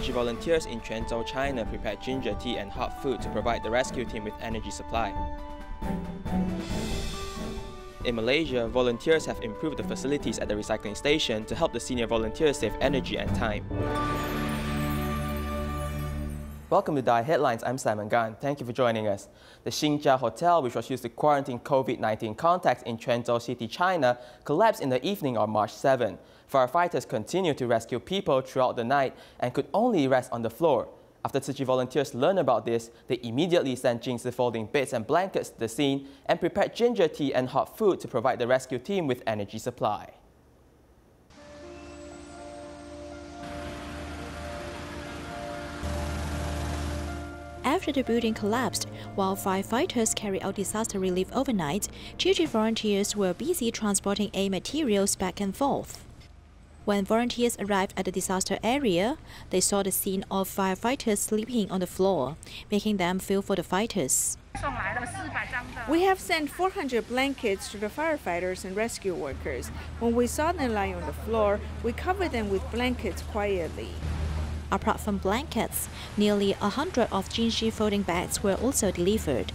Chi volunteers in Quanzhou, China prepared ginger tea and hot food to provide the rescue team with energy supply. In Malaysia, volunteers have improved the facilities at the recycling station to help the senior volunteers save energy and time. Welcome to DaAi Headlines, I'm Simon Gan. Thank you for joining us. The Xinjia Hotel, which was used to quarantine COVID-19 contacts in Quanzhou City, China, collapsed in the evening on March 7. Firefighters continued to rescue people throughout the night and could only rest on the floor. After Tzu Chi volunteers learned about this, they immediately sent Jing Si folding beds and blankets to the scene and prepared ginger tea and hot food to provide the rescue team with energy supply. After the building collapsed, while firefighters carried out disaster relief overnight, Tzu Chi volunteers were busy transporting aid materials back and forth. When volunteers arrived at the disaster area, they saw the scene of firefighters sleeping on the floor, making them feel for the fighters. We have sent 400 blankets to the firefighters and rescue workers. When we saw them lying on the floor, we covered them with blankets quietly. Apart from blankets, nearly 100 of Jing Si folding beds were also delivered.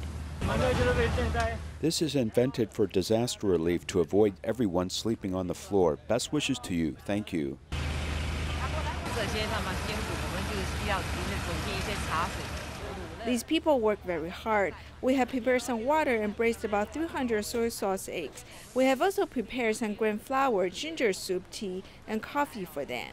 This is invented for disaster relief to avoid everyone sleeping on the floor. Best wishes to you. Thank you. These people work very hard. We have prepared some water and braised about 300 soy sauce eggs. We have also prepared some green flour, ginger soup, tea, and coffee for them.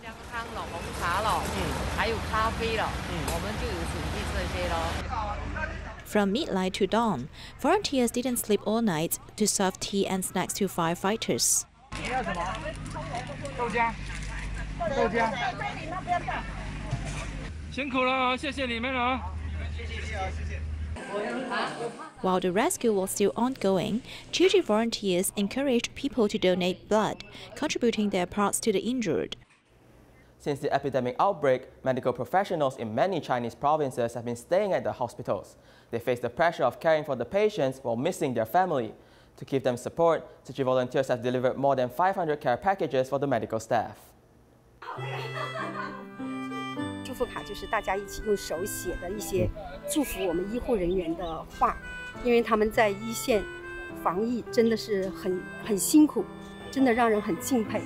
From midnight to dawn, volunteers didn't sleep all night to serve tea and snacks to firefighters. While the rescue was still ongoing, Tzu Chi volunteers encouraged people to donate blood, contributing their parts to the injured. Since the epidemic outbreak, medical professionals in many Chinese provinces have been staying at the hospitals. They face the pressure of caring for the patients while missing their family. To give them support, Tzu Chi volunteers have delivered more than 500 care packages for the medical staff. 祝福卡就是大家一起用手写的一些祝福我们医护人员的话，因为他们在一线防疫真的是很辛苦，真的让人很敬佩。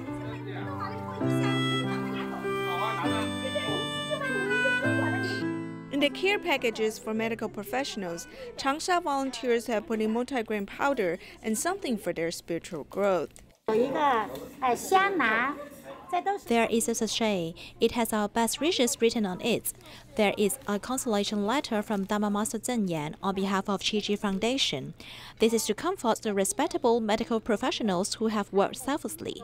In the care packages for medical professionals, Changsha volunteers have put in multigrain powder and something for their spiritual growth. There is a sachet. It has our best wishes written on it. There is a consolation letter from Dharma Master Zhen Yan on behalf of Tzu Chi Foundation. This is to comfort the respectable medical professionals who have worked selflessly.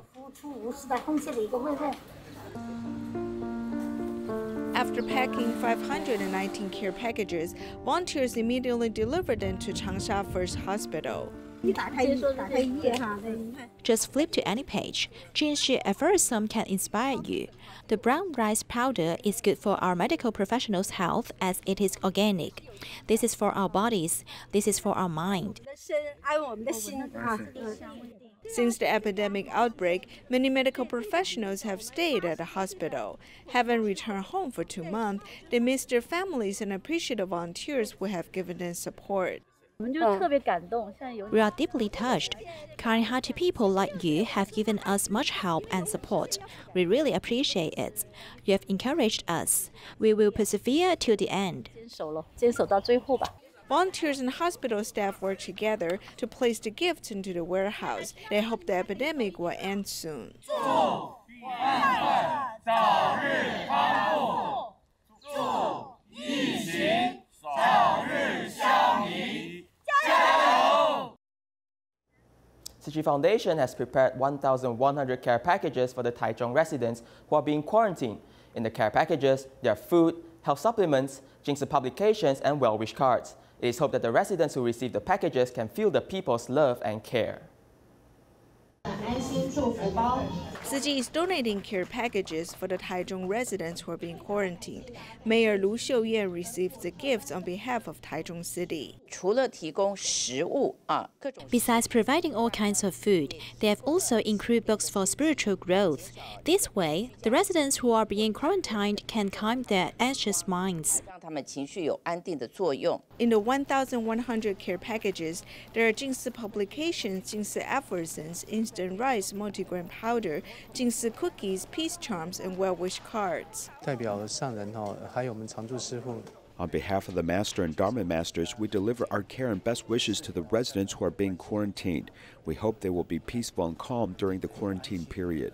After packing 519 care packages, volunteers immediately delivered them to Changsha First Hospital. Just flip to any page. Jing Si aphorism can inspire you. The brown rice powder is good for our medical professionals' health as it is organic. This is for our bodies. This is for our mind. Since the epidemic outbreak, many medical professionals have stayed at the hospital. Having returned home for 2 months, they miss their families and appreciate the volunteers who have given them support. We are deeply touched. Kind-hearted people like you have given us much help and support. We really appreciate it. You have encouraged us. We will persevere till the end. Volunteers and hospital staff work together to place the gifts into the warehouse. They hope the epidemic will end soon. Tzu Chi Foundation has prepared 1,100 care packages for the Taichung residents who are being quarantined. In the care packages, there are food, health supplements, Jing Si publications, and well-wish cards. It is hoped that the residents who receive the packages can feel the people's love and care. Tzu Chi is donating care packages for the Taichung residents who are being quarantined. Mayor Lu Xiuyan received the gifts on behalf of Taichung City. Besides providing all kinds of food, they have also included books for spiritual growth. This way, the residents who are being quarantined can calm their anxious minds. In the 1,100 care packages, there are Jing Si publications, Jing Si effervescence, instant rice, multigrain powder, Jing Si cookies, peace charms, and well-wish cards. On behalf of the Master and Dharma Masters, we deliver our care and best wishes to the residents who are being quarantined. We hope they will be peaceful and calm during the quarantine period.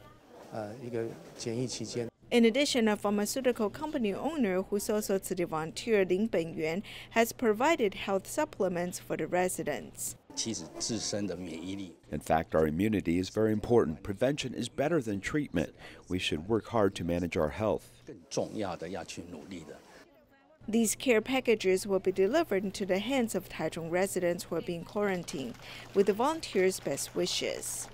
In addition, a pharmaceutical company owner who's also a Tzu Chi volunteer, Lin Benyuan, has provided health supplements for the residents. In fact, our immunity is very important. Prevention is better than treatment. We should work hard to manage our health. These care packages will be delivered into the hands of Taichung residents who are being quarantined, with the volunteers' best wishes.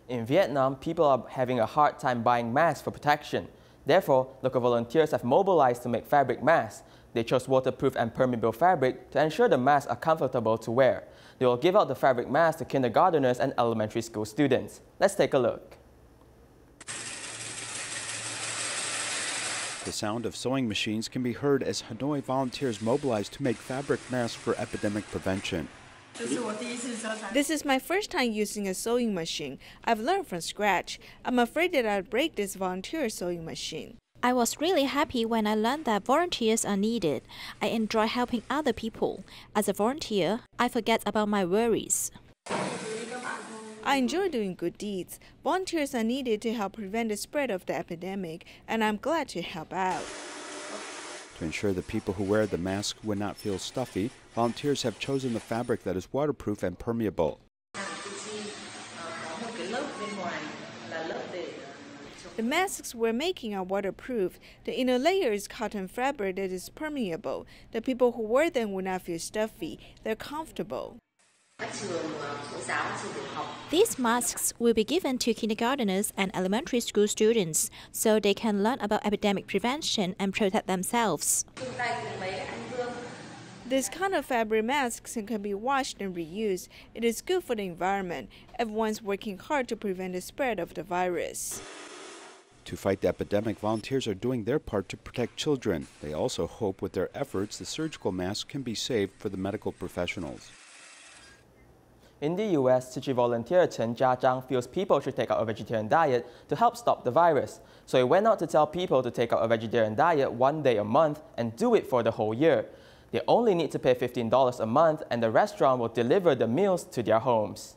In Vietnam, people are having a hard time buying masks for protection. Therefore, local volunteers have mobilized to make fabric masks. They chose waterproof and permeable fabric to ensure the masks are comfortable to wear. They will give out the fabric masks to kindergarteners and elementary school students. Let's take a look. The sound of sewing machines can be heard as Hanoi volunteers mobilize to make fabric masks for epidemic prevention. This is my first time using a sewing machine. I've learned from scratch. I'm afraid that I'll break this volunteer sewing machine. I was really happy when I learned that volunteers are needed. I enjoy helping other people. As a volunteer, I forget about my worries. I enjoy doing good deeds. Volunteers are needed to help prevent the spread of the epidemic, and I'm glad to help out. To ensure the people who wear the mask will not feel stuffy, volunteers have chosen the fabric that is waterproof and permeable. The masks we're making are waterproof. The inner layer is cotton fabric that is permeable. The people who wear them will not feel stuffy. They're comfortable. These masks will be given to kindergarteners and elementary school students so they can learn about epidemic prevention and protect themselves. This kind of fabric masks can be washed and reused. It is good for the environment. Everyone's working hard to prevent the spread of the virus. To fight the epidemic, volunteers are doing their part to protect children. They also hope with their efforts the surgical masks can be saved for the medical professionals. In the US, Tzu Chi volunteer Xinjia Hotel feels people should take out a vegetarian diet to help stop the virus. So he went out to tell people to take out a vegetarian diet one day a month and do it for the whole year. They only need to pay $15 a month and the restaurant will deliver the meals to their homes.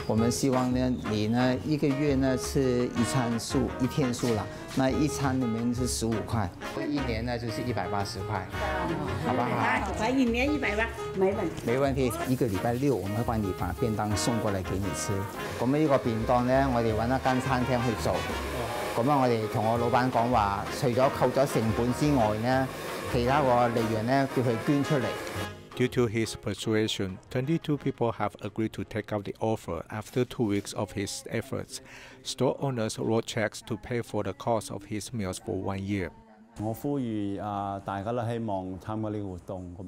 我们希望呢，你呢一个月呢吃一餐素，一天素啦，那一餐里面是15块，一年呢就是180块，好不好？才一年180，没问题。没问题，一个礼拜6我们会帮你把便当送過嚟給你吃。咁呢個便當咧，我哋揾一間餐廳去做。咁啊，我哋同我老闆講話，除咗扣咗成本之外呢，其他個利潤咧叫佢捐出嚟。 Due to his persuasion, 22 people have agreed to take up the offer after 2 weeks of his efforts. Store owners wrote checks to pay for the cost of his meals for 1 year.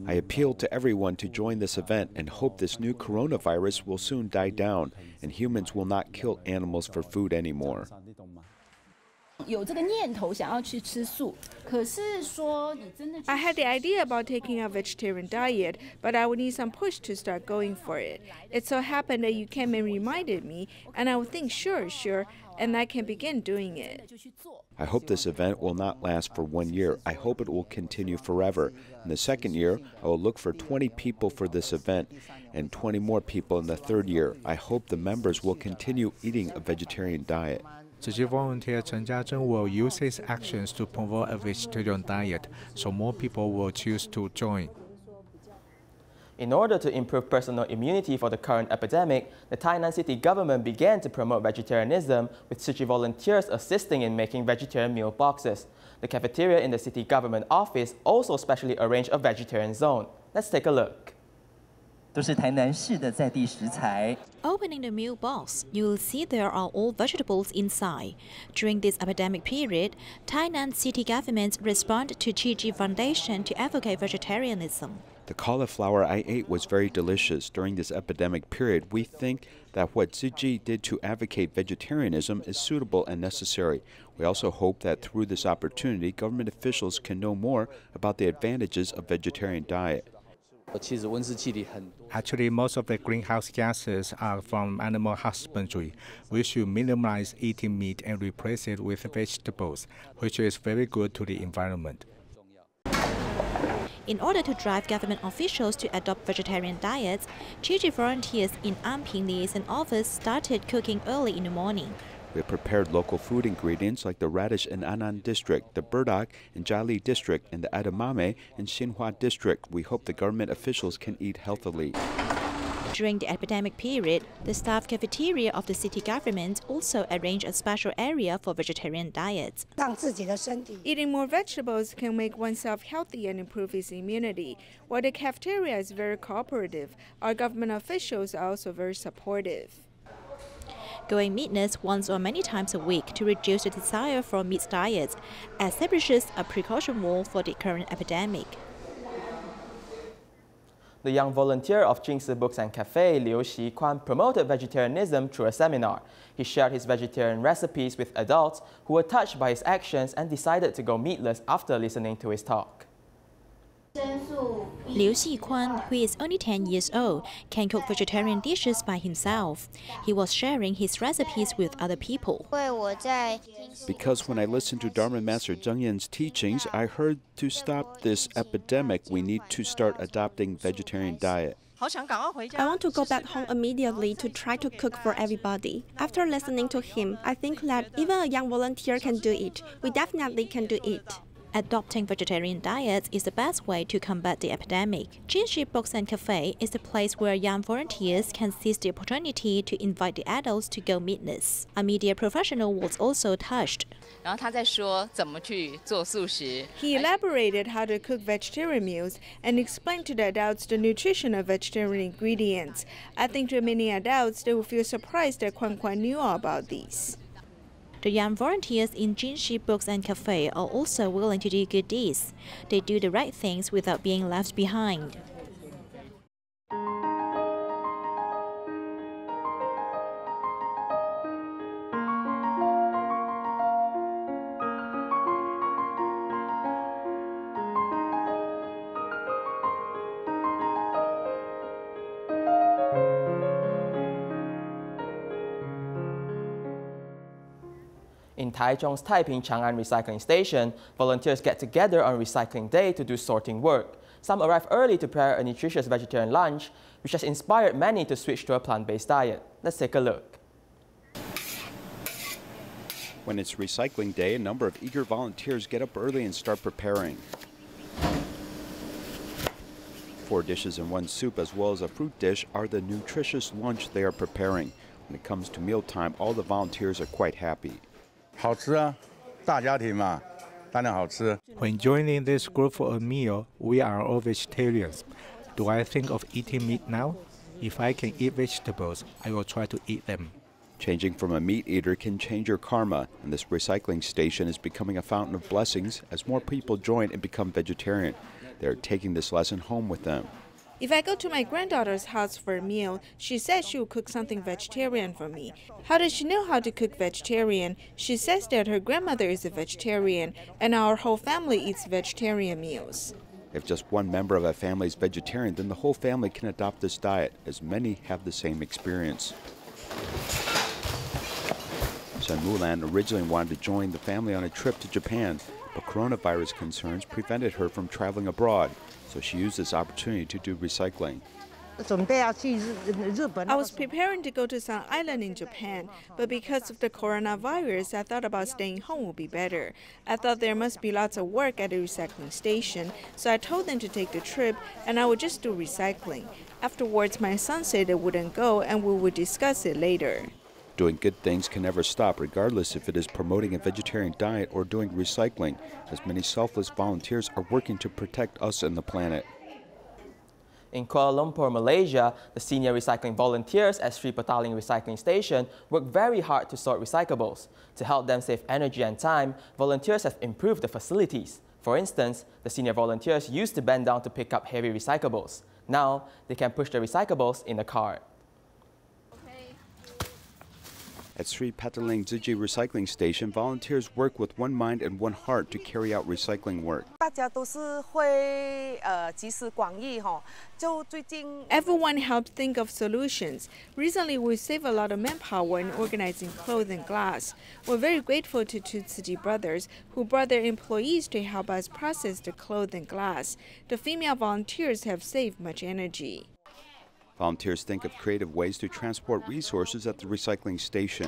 I appeal to everyone to join this event and hope this new coronavirus will soon die down and humans will not kill animals for food anymore. 有这个念头想要去吃素，可是说你真的 I had the idea about taking a vegetarian diet, but I would need some push to start going for it. It so happened that you came and reminded me, and I would think, sure, and I can begin doing it. I hope this event will not last for 1 year. I hope it will continue forever. In the second year, I will look for 20 people for this event and 20 more people in the third year. I hope the members will continue eating a vegetarian diet. Tzu Chi volunteer Chen Jiazhen will use his actions to promote a vegetarian diet, so more people will choose to join. In order to improve personal immunity for the current epidemic, the Tainan city government began to promote vegetarianism, with Tzu Chi volunteers assisting in making vegetarian meal boxes. The cafeteria in the city government office also specially arranged a vegetarian zone. Let's take a look. 都是台南市的在地食材。 Opening the meal box, you will see there are all vegetables inside. During this epidemic period, Tainan city government responded to Tzu Chi Foundation to advocate vegetarianism. The cauliflower I ate was very delicious. During this epidemic period, we think that what Tzu Chi did to advocate vegetarianism is suitable and necessary. We also hope that through this opportunity, government officials can know more about the advantages of vegetarian diet. Actually, most of the greenhouse gases are from animal husbandry. We should minimize eating meat and replace it with vegetables, which is very good to the environment. In order to drive government officials to adopt vegetarian diets, Tzu Chi volunteers in Anping Liaison Office started cooking early in the morning. We have prepared local food ingredients like the radish in Annan District, the burdock in Jiali District, and the edamame in Xinhua District. We hope the government officials can eat healthily. During the epidemic period, the staff cafeteria of the city government also arranged a special area for vegetarian diets. Eating more vegetables can make oneself healthy and improve its immunity. While the cafeteria is very cooperative, our government officials are also very supportive. Going meatless once or many times a week to reduce the desire for meat diets establishes a precaution wall for the current epidemic. The young volunteer of Jing Si Books and Cafe, Liu Xiquan, promoted vegetarianism through a seminar. He shared his vegetarian recipes with adults who were touched by his actions and decided to go meatless after listening to his talk. Liu Xiquan, who is only 10 years old, can cook vegetarian dishes by himself. He was sharing his recipes with other people. Because when I listened to Dharma Master Zheng Yan's teachings, I heard to stop this epidemic, we need to start adopting vegetarian diet. I want to go back home immediately to try to cook for everybody. After listening to him, I think that even a young volunteer can do it. We definitely can do it. Adopting vegetarian diets is the best way to combat the epidemic. Jing Si Books and Cafe is the place where young volunteers can seize the opportunity to invite the adults to go meatless. A media professional was also touched. He elaborated how to cook vegetarian meals and explained to the adults the nutrition of vegetarian ingredients. I think to many adults, they will feel surprised that Quanzhou knew all about these. The young volunteers in Jing Si Books and Cafe are also willing to do good deeds. They do the right things without being left behind. In Taichung's Taiping Chang'an Recycling Station, volunteers get together on Recycling Day to do sorting work. Some arrive early to prepare a nutritious vegetarian lunch, which has inspired many to switch to a plant-based diet. Let's take a look. When it's Recycling Day, a number of eager volunteers get up early and start preparing. 4 dishes and 1 soup, as well as a fruit dish, are the nutritious lunch they are preparing. When it comes to mealtime, all the volunteers are quite happy. When joining this group for a meal, we are all vegetarians. Do I think of eating meat now? If I can eat vegetables, I will try to eat them. Changing from a meat eater can change your karma, and this recycling station is becoming a fountain of blessings as more people join and become vegetarian. They're taking this lesson home with them. If I go to my granddaughter's house for a meal, she says she will cook something vegetarian for me. How does she know how to cook vegetarian? She says that her grandmother is a vegetarian, and our whole family eats vegetarian meals. If just one member of a family is vegetarian, then the whole family can adopt this diet, as many have the same experience. Sun Mulan originally wanted to join the family on a trip to Japan, but coronavirus concerns prevented her from traveling abroad, so she used this opportunity to do recycling. I was preparing to go to some island in Japan, but because of the coronavirus, I thought about staying home would be better. I thought there must be lots of work at the recycling station, so I told them to take the trip and I would just do recycling. Afterwards, my son said they wouldn't go and we would discuss it later. Doing good things can never stop, regardless if it is promoting a vegetarian diet or doing recycling, as many selfless volunteers are working to protect us and the planet. In Kuala Lumpur, Malaysia, the senior recycling volunteers at Sri Petaling Recycling Station work very hard to sort recyclables. To help them save energy and time, volunteers have improved the facilities. For instance, the senior volunteers used to bend down to pick up heavy recyclables. Now, they can push the recyclables in the cart. At Sri Petaling Tzu Chi Recycling Station, volunteers work with one mind and one heart to carry out recycling work. Everyone helps think of solutions. Recently, we save a lot of manpower in organizing clothes and glass. We're very grateful to Tzu Chi brothers who brought their employees to help us process the clothes and glass. The female volunteers have saved much energy. Volunteers think of creative ways to transport resources at the recycling station.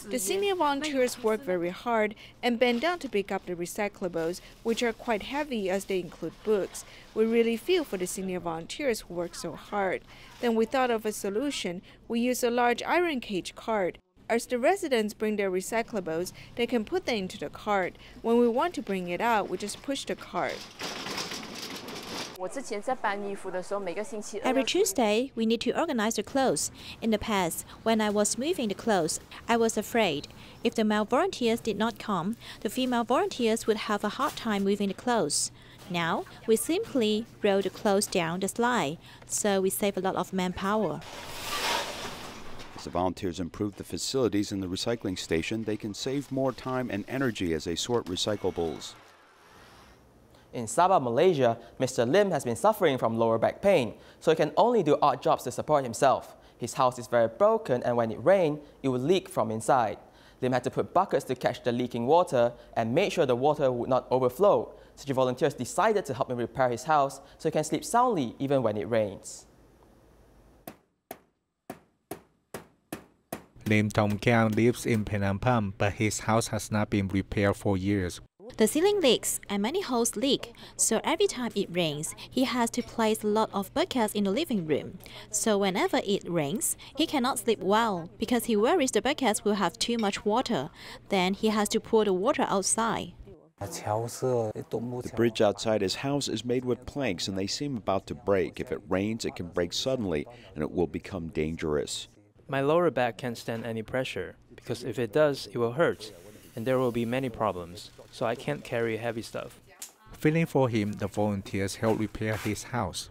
The senior volunteers work very hard and bend down to pick up the recyclables, which are quite heavy as they include books. We really feel for the senior volunteers who work so hard. Then we thought of a solution. We use a large iron cage cart. As the residents bring their recyclables, they can put them into the cart. When we want to bring it out, we just push the cart. Every Tuesday, we need to organize the clothes. In the past, when I was moving the clothes, I was afraid. If the male volunteers did not come, the female volunteers would have a hard time moving the clothes. Now, we simply roll the clothes down the slide, so we save a lot of manpower. As the volunteers improve the facilities in the recycling station, they can save more time and energy as they sort recyclables. In Sabah, Malaysia, Mr. Lim has been suffering from lower back pain, so he can only do odd jobs to support himself. His house is very broken, and when it rained, it would leak from inside. Lim had to put buckets to catch the leaking water and make sure the water would not overflow. Such volunteers decided to help him repair his house so he can sleep soundly even when it rains. Lim Tong Kiang lives in Penampam, but his house has not been repaired for years. The ceiling leaks and many holes leak, so every time it rains, he has to place a lot of buckets in the living room. So whenever it rains, he cannot sleep well because he worries the buckets will have too much water. Then he has to pour the water outside. The bridge outside his house is made with planks and they seem about to break. If it rains, it can break suddenly and it will become dangerous. My lower back can't stand any pressure, because if it does, it will hurt, and there will be many problems, so I can't carry heavy stuff. Feeling for him, the volunteers help repair his house.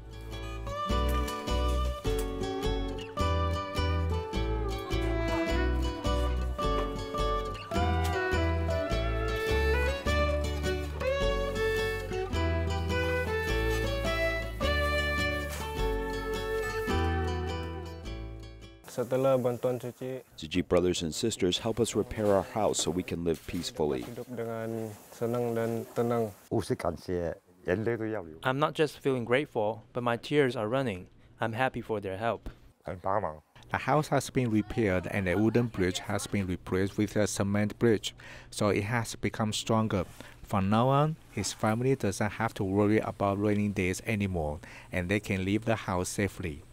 Tzu Chi brothers and sisters help us repair our house so we can live peacefully. I'm not just feeling grateful, but my tears are running. I'm happy for their help. The house has been repaired and a wooden bridge has been replaced with a cement bridge, so it has become stronger. From now on, his family doesn't have to worry about raining days anymore, and they can leave the house safely.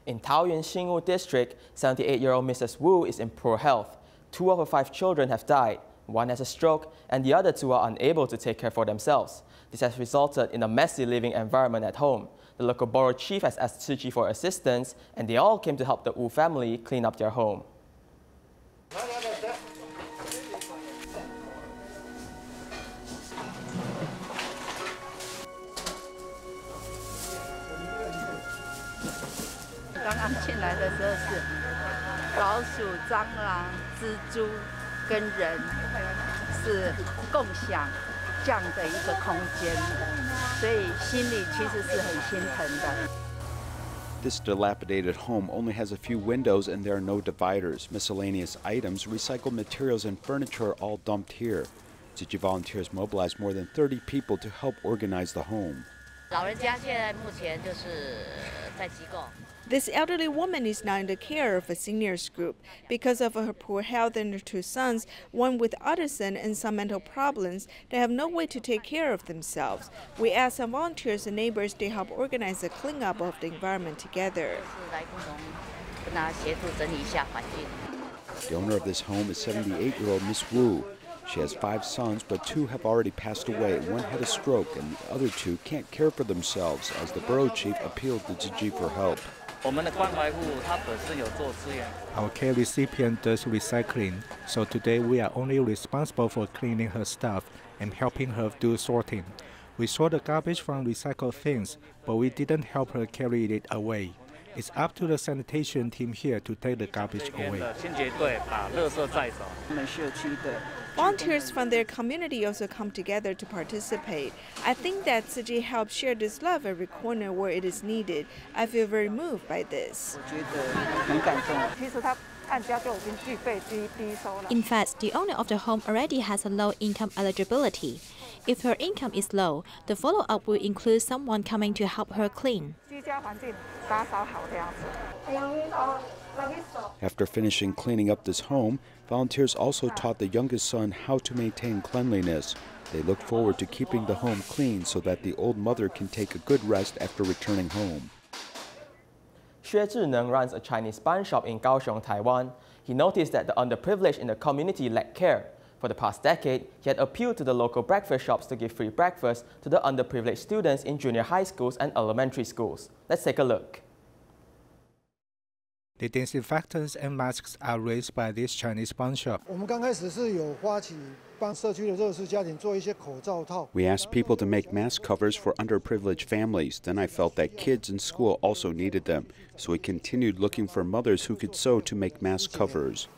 In Taoyuan Xinwu district, 78-year-old Mrs. Wu is in poor health. 2 of her 5 children have died. 1 has a stroke, and the other 2 are unable to take care for themselves. This has resulted in a messy living environment at home. The local borough chief has asked Tzu Chi for assistance, and they all came to help the Wu family clean up their home. This dilapidated home only has a few windows and there are no dividers. Miscellaneous items, recycled materials, and furniture are all dumped here. Tzu Chi volunteers mobilized more than 30 people to help organize the home. This elderly woman is now in the care of a seniors group. Because of her poor health and her 2 sons, one with autism and some mental problems, they have no way to take care of themselves. We asked some volunteers and neighbors to help organize the cleanup of the environment together. The owner of this home is 78-year-old Miss Wu. She has 5 sons, but 2 have already passed away. 1 had a stroke, and the other 2 can't care for themselves, as the borough chief appealed to Tzu Chi for help. Our care recipient does recycling, so today we are only responsible for cleaning her stuff and helping her do sorting. We sort the garbage from recycled things, but we didn't help her carry it away. It's up to the sanitation team here to take the garbage away. Volunteers from their community also come together to participate. I think that Tzu Chi helps share this love every corner where it is needed. I feel very moved by this. In fact, the owner of the home already has a low income eligibility. If her income is low, the follow-up will include someone coming to help her clean. After finishing cleaning up this home, volunteers also taught the youngest son how to maintain cleanliness. They look forward to keeping the home clean so that the old mother can take a good rest after returning home. Xue Zhineng runs a Chinese bun shop in Kaohsiung, Taiwan. He noticed that the underprivileged in the community lack care. For the past decade, he had appealed to the local breakfast shops to give free breakfast to the underprivileged students in junior high schools and elementary schools. Let's take a look. The disinfectants and masks are raised by this Chinese bun shop. We asked people to make mask covers for underprivileged families. Then I felt that kids in school also needed them. So we continued looking for mothers who could sew to make mask covers.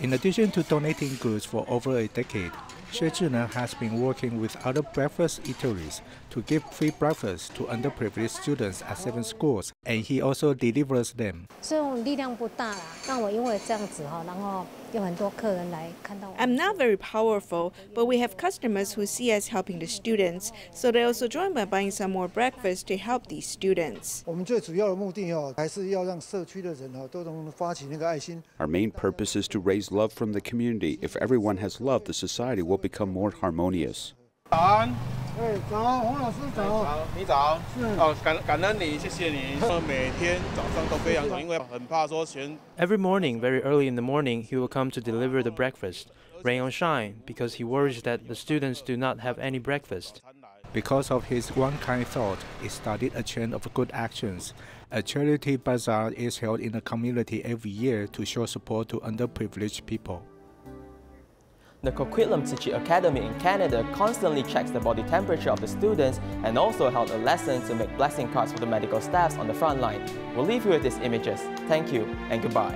In addition to donating goods for over a decade, Xue Zhineng has been working with other breakfast eateries to give free breakfast to underprivileged students at 7 schools, and he also delivers them. I'm not very powerful, but we have customers who see us helping the students, so they also join by buying some more breakfast to help these students. Our main purpose is to raise love from the community. If everyone has love, the society will become more harmonious. Every morning, very early in the morning, he will come to deliver the breakfast, rain or shine, because he worries that the students do not have any breakfast. Because of his one kind thought, he started a chain of good actions. A charity bazaar is held in the community every year to show support to underprivileged people. The Coquitlam Tzu Chi Academy in Canada constantly checks the body temperature of the students and also held a lesson to make blessing cards for the medical staffs on the front line. We'll leave you with these images. Thank you and goodbye.